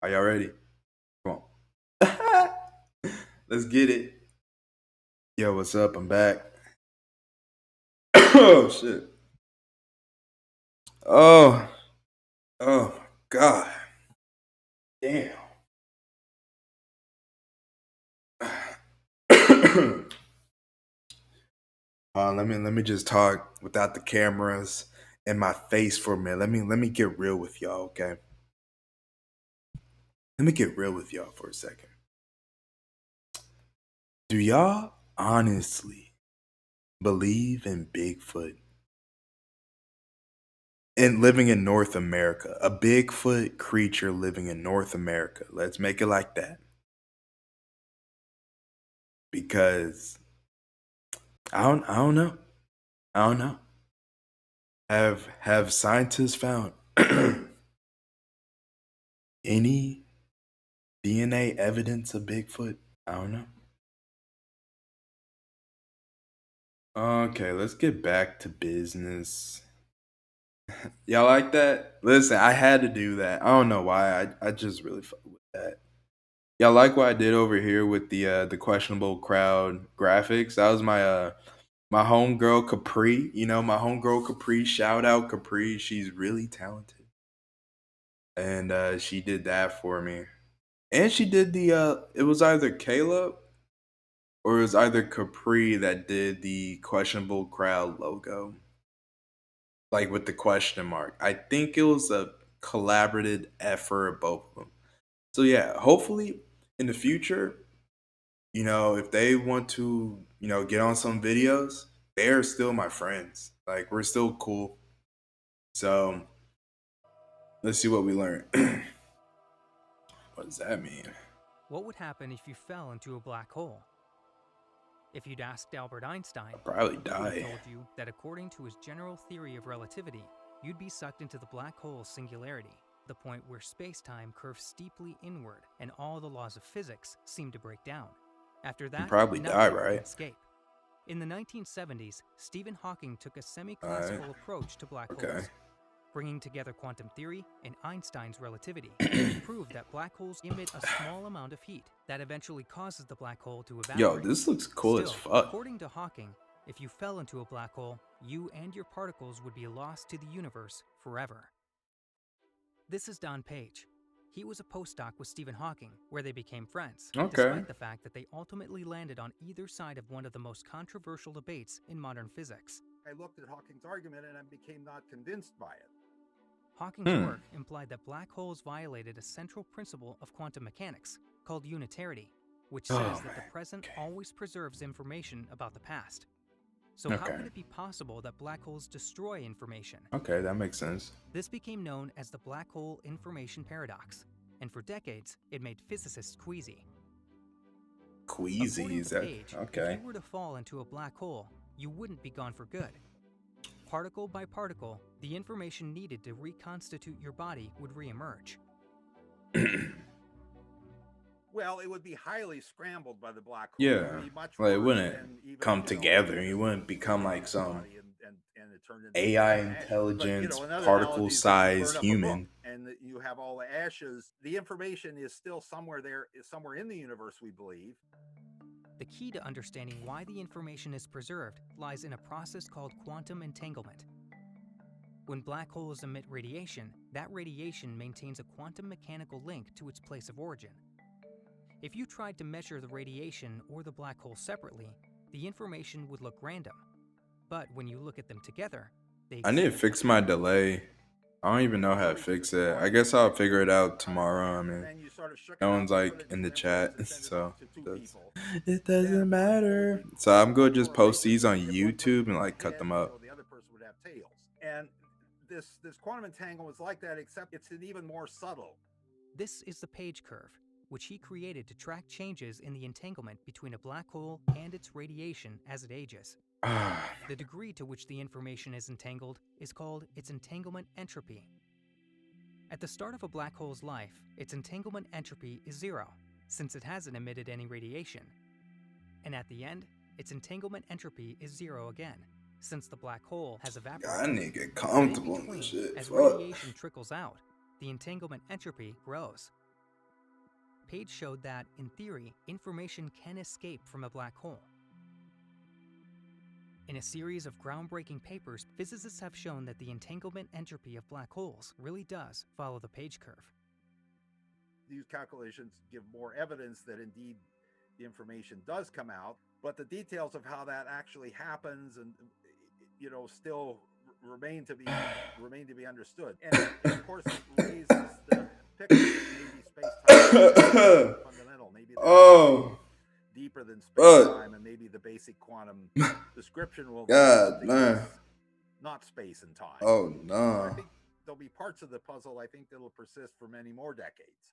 Are y'all ready? Come on. Let's get it. Yo, what's up? I'm back. Oh shit. Oh, oh God. Damn. Let me just talk without the cameras in my face for a minute. Let me get real with y'all, okay? Let me get real with y'all for a second. Do y'all honestly believe in Bigfoot and living in North America? A Bigfoot creature living in North America. Let's make it like that. Because I don't know. I don't know. Have scientists found any DNA evidence of Bigfoot? I don't know. Okay, let's get back to business. Y'all like that? Listen, I had to do that. I don't know why. I just really fuck with that. Y'all like what I did over here with the questionable crowd graphics? That was my homegirl Capri. You know, my homegirl Capri. Shout out Capri. She's really talented. And she did that for me. And she did the it was either Caleb or it was either Capri that did the questionable crowd logo. Like with the question mark. I think it was a collaborative effort of both of them. So yeah, hopefully in the future, if they want to, get on some videos, they're still my friends. Like we're still cool. So let's see what we learn. What does that mean? What would happen if you fell into a black hole? If you'd asked Albert Einstein, I'll probably he would have die. told you that according to his general theory of relativity, you'd be sucked into the black hole's singularity, the point where space-time curves steeply inward and all the laws of physics seem to break down. After You that, probably die, nothing can right? escape. In the 1970s, Stephen Hawking took a Alright. semi-classical approach to black Okay. holes. Bringing together quantum theory and Einstein's relativity, he proved that black holes emit a small amount of heat that eventually causes the black hole to Yo, evaporate. this looks cool as Still, fuck. according to Hawking, if you fell into a black hole, you and your particles would be lost to the universe forever. This is Don Page. He was a postdoc with Stephen Hawking, where they became friends, Okay. despite the fact that they ultimately landed on either side of one of the most controversial debates in modern physics. I looked at Hawking's argument and I became not convinced by it. Hawking's Hmm. work implied that black holes violated a central principle of quantum mechanics called unitarity, which Oh says that the man. present Okay. always preserves information about the past. So how Okay. could it be possible that black holes destroy information? Okay, that makes sense. This became known as the black hole information paradox, and for decades, it made physicists queasy. Queasy According is to that Page, if okay? you were to fall into a black hole, you wouldn't be gone for good. Particle by particle, the information needed to reconstitute your body would reemerge. Well, it would be highly scrambled by the black hole. It would Yeah. be much Like it worse wouldn't than even, come together. if You you wouldn't become burned like up your some body and it turned into AI ashes. But, intelligence another particle analogy is if you size burn up a book human. and you have all the ashes, the information is still somewhere there, is somewhere in the universe, we believe. The key to understanding why the information is preserved lies in a process called quantum entanglement. When black holes emit radiation, that radiation maintains a quantum mechanical link to its place of origin. If you tried to measure the radiation or the black hole separately, the information would look random. But when you look at them together, they I need to exhibit fix a my pattern. delay. I don't even know how to Somebody took fix the it. I coin, guess I'll and figure it you out put it in your tomorrow. I hand, and mean, then you sort of shook it no out one's and put like it in in the there once chat, and sent it so off to two that's, people. it Then a doesn't black hole matter. would So I'm form gonna a just post correlation these on if one person YouTube and would like have cut them heads, up. the other person would have tails. And this quantum entanglement is like that, except it's an even more subtle. This is the Page curve, which he created to track changes in the entanglement between a black hole and its radiation as it ages. The degree to which the information is entangled is called its entanglement entropy. At the start of a black hole's life, its entanglement entropy is zero, since it hasn't emitted any radiation. And at the end, its entanglement entropy is zero again, since the black hole has God, I evaporated. need to get But in comfortable in this between, shit. as Fuck. radiation trickles out, the entanglement entropy grows. Page showed that, in theory, information can escape from a black hole. In a series of groundbreaking papers, physicists have shown that the entanglement entropy of black holes really does follow the Page curve. These calculations give more evidence that indeed the information does come out, but the details of how that actually happens and still remain to be understood. And of course it raises the picture that maybe space-time is fundamental. Maybe there's something Oh, deeper than fuck. space-time, and maybe the basic quantum description will be God, something that's man. not space and time. Oh, But I no. think there'll be parts of the puzzle I think that'll persist for many more decades.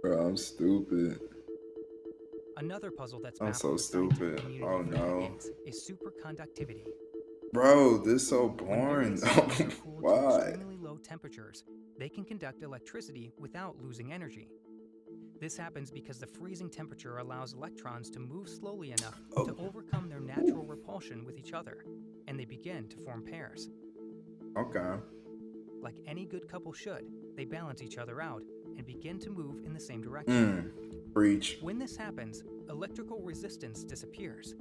Bro, I'm stupid. Another puzzle that's I'm so baffled the scientific stupid. community Oh, for no. decades is superconductivity. Bro, this so When boring. various metals are cooled to Why? extremely low temperatures, they can conduct electricity without losing energy. This happens because the freezing temperature allows electrons to move slowly enough to Oh, overcome their natural repulsion with each other, and they begin to form pairs. okay. Like any good couple should, they balance each other out and begin to move in the same direction. Preach. When this happens, electrical resistance disappears.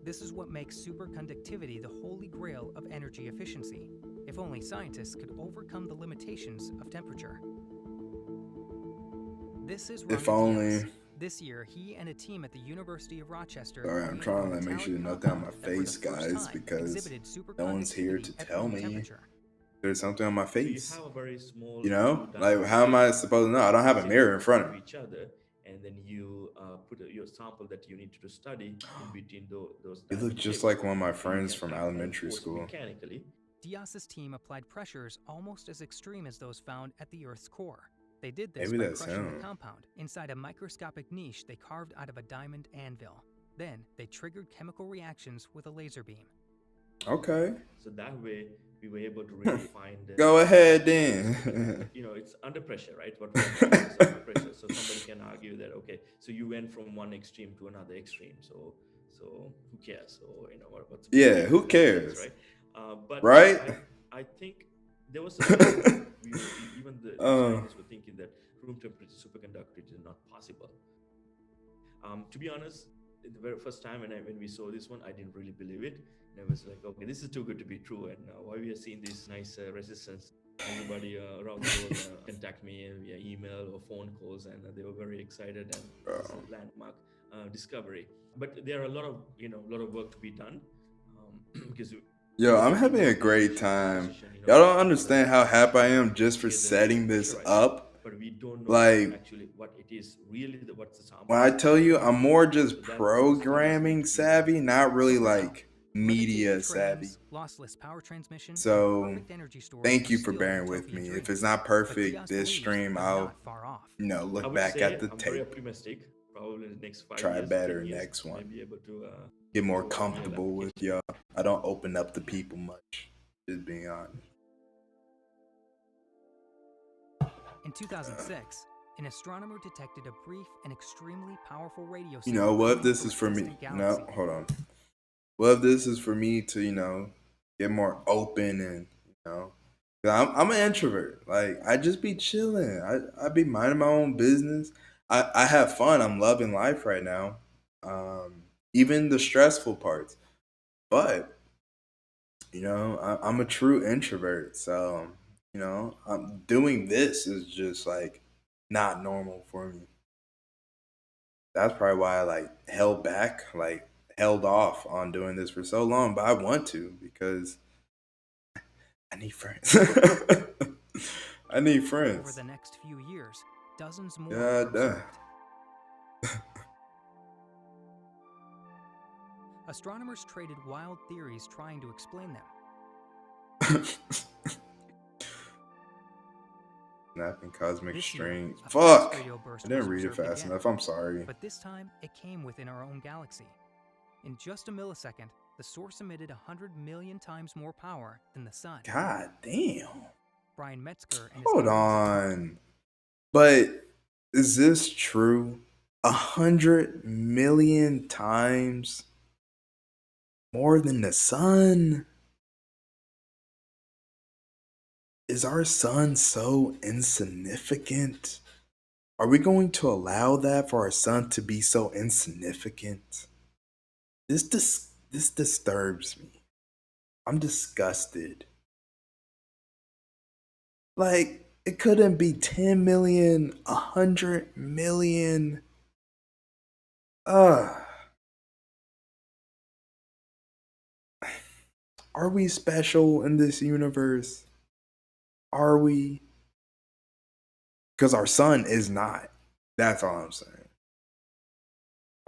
This is what makes superconductivity the holy grail of energy efficiency. If only scientists could overcome the limitations of temperature. This is If Ryan Diaz. only. This year, he and a team at the University of Rochester Sorry, I'm created a trying to make sure metallic there's nothing on compound my that for the face, first guys, time because exhibited no one's here to superconductivity at tell room me temperature. there's something on my So you face. have a very small You know? two Like, diamond how am I shape, supposed to know? I don't have a sit mirror in front to of me. each other, and then you put your sample that you need to study in between those You look diamond just shapes. like one of my So you friends can from apply elementary force school. mechanically. Diaz's team applied pressures almost as extreme as those found at the Earth's core. They did this Maybe by that's crushing the him. compound inside a microscopic niche they carved out of a diamond anvil. Then, they triggered chemical reactions with a laser beam. Okay. So that way, we were able to really find Go ahead because then. it's under pressure, right? What we are doing is under pressure. So somebody can argue that, okay, so you went from one extreme to another extreme. So who cares? Or what's the big Yeah, deal who in that sense, cares? right? But Right? I think there was a time when even the uh, scientists were thinking that room temperature superconductivity is not possible. To be honest, the very first time when we saw this one, I didn't really believe it. And I was like, okay, this is too good to be true. And why we are seeing this nice resistance? Everybody around the world contact me via email or phone calls, and they were very excited. And this is bro. a landmark discovery. But there are a lot of a lot of work to be done because Yo, I'm even in having a our great leadership time. position, Y'all don't a lot of understand people how are happy I saying am just for okay, there's setting this pressurizing, up. but we don't know Like, actually what it is really what's the sample when I that we tell are you getting. I'm more just So that those studies need programming to be done. savvy, not really For now, like levitating media savvy. trains, lossless power transmission, and So, perfect energy storage thank are you for still bearing with utopia me. If it's dreams. not But perfect Diaz this believes stream, they're I'll, not far off. I look would back at say the I'm very tape, optimistic. Probably in the next five try years or better 10 years, next we may one. be able to Get more do a real comfortable with application. y'all. I don't open up to people much, just being honest. In 2006, an astronomer detected a brief and extremely powerful radio You signal know, what if coming this from is a for me? distant No, galaxy. hold on. What if this is for me to, get more open and, 'cause I'm an introvert. Like, I just be chilling. I be minding my own business. I have fun. I'm loving life right now. Even the stressful parts. But, I'm a true introvert. So, I'm doing this is just like not normal for me. That's probably why I like held back, like held off on doing this for so long. But I want to because I need friends. I need Over friends. the next few years, dozens more were God damn. observed. Astronomers traded wild theories trying to explain them. Snapping cosmic This year, strings. a fast Fuck! radio I burst was didn't read it observed fast again, enough. I'm sorry. but this time it came within our own galaxy. In just a millisecond, the source emitted 100 million times more power than the sun. God damn. Brian Metzger and his Hold colleagues at on. But is this true? 100 million times more than the sun? Is our sun so insignificant? Are we going to allow that for our sun to be so insignificant? This disturbs me. I'm disgusted. Like, it couldn't be 10 million, 100 million. Uh, are we special in this universe? Are we? Because our sun is not. That's all I'm saying.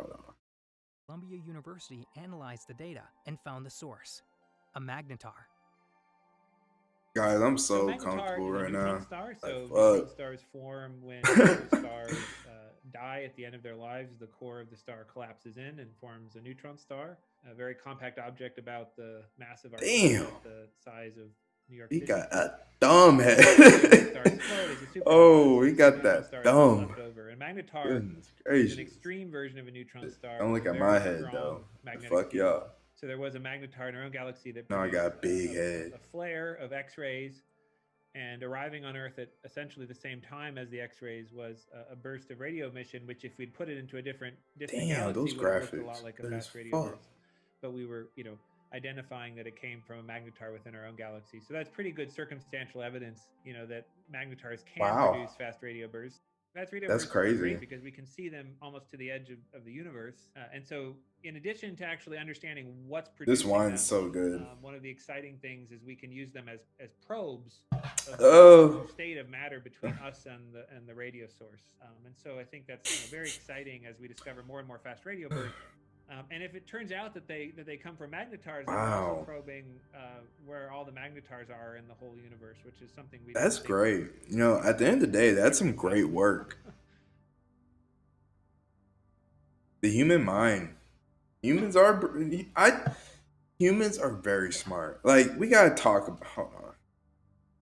Hold on. Columbia University analyzed the data and found the source, a magnetar. Guys, I'm So so magnetar comfortable is a right neutron now. star. Like, So fuck. neutron stars form when other stars die at the end of their lives. The core of the star collapses in and forms a neutron star, a very compact object about the mass of our sun, Damn. about the size of New York He City. got a dumb And when neutron head. stars explode as a supernova, Oh, he the got neutron that stars that are dumb. left over. And magnetar Goodness is an gracious. extreme version of a neutron star Don't with look a at very my head, strong though. The magnetic fuck field. y'all. So there was a magnetar in our own galaxy that Now I got produced a big head. a flare of X-rays, and arriving on Earth at essentially the same time as the X-rays was a burst of radio emission, which if we'd put it into a different distant Damn, galaxy those would have looked a lot graphics. like a That is fast radio fuck. burst. But we were, identifying that it came from a magnetar within our own galaxy. So that's pretty good circumstantial evidence, that magnetars can Wow. produce fast radio bursts. Fast radio That's bursts are crazy. great because we can see them almost to the edge of the universe. And so, in addition to actually understanding what's This producing wine's them, so good. one of the exciting things is we can use them as probes of the true Oh, state of matter between us and the radio source. And so I think that's very exciting as we discover more and more fast radio bursts. And if it turns out that they come from magnetars, then we're also wow. probing where all the magnetars are in the whole universe, which is something we didn't That's think was great. At the end of the day, that's some particularly great possible. work. The human mind. Humans are I humans are very smart. Like, we gotta talk about, hold on.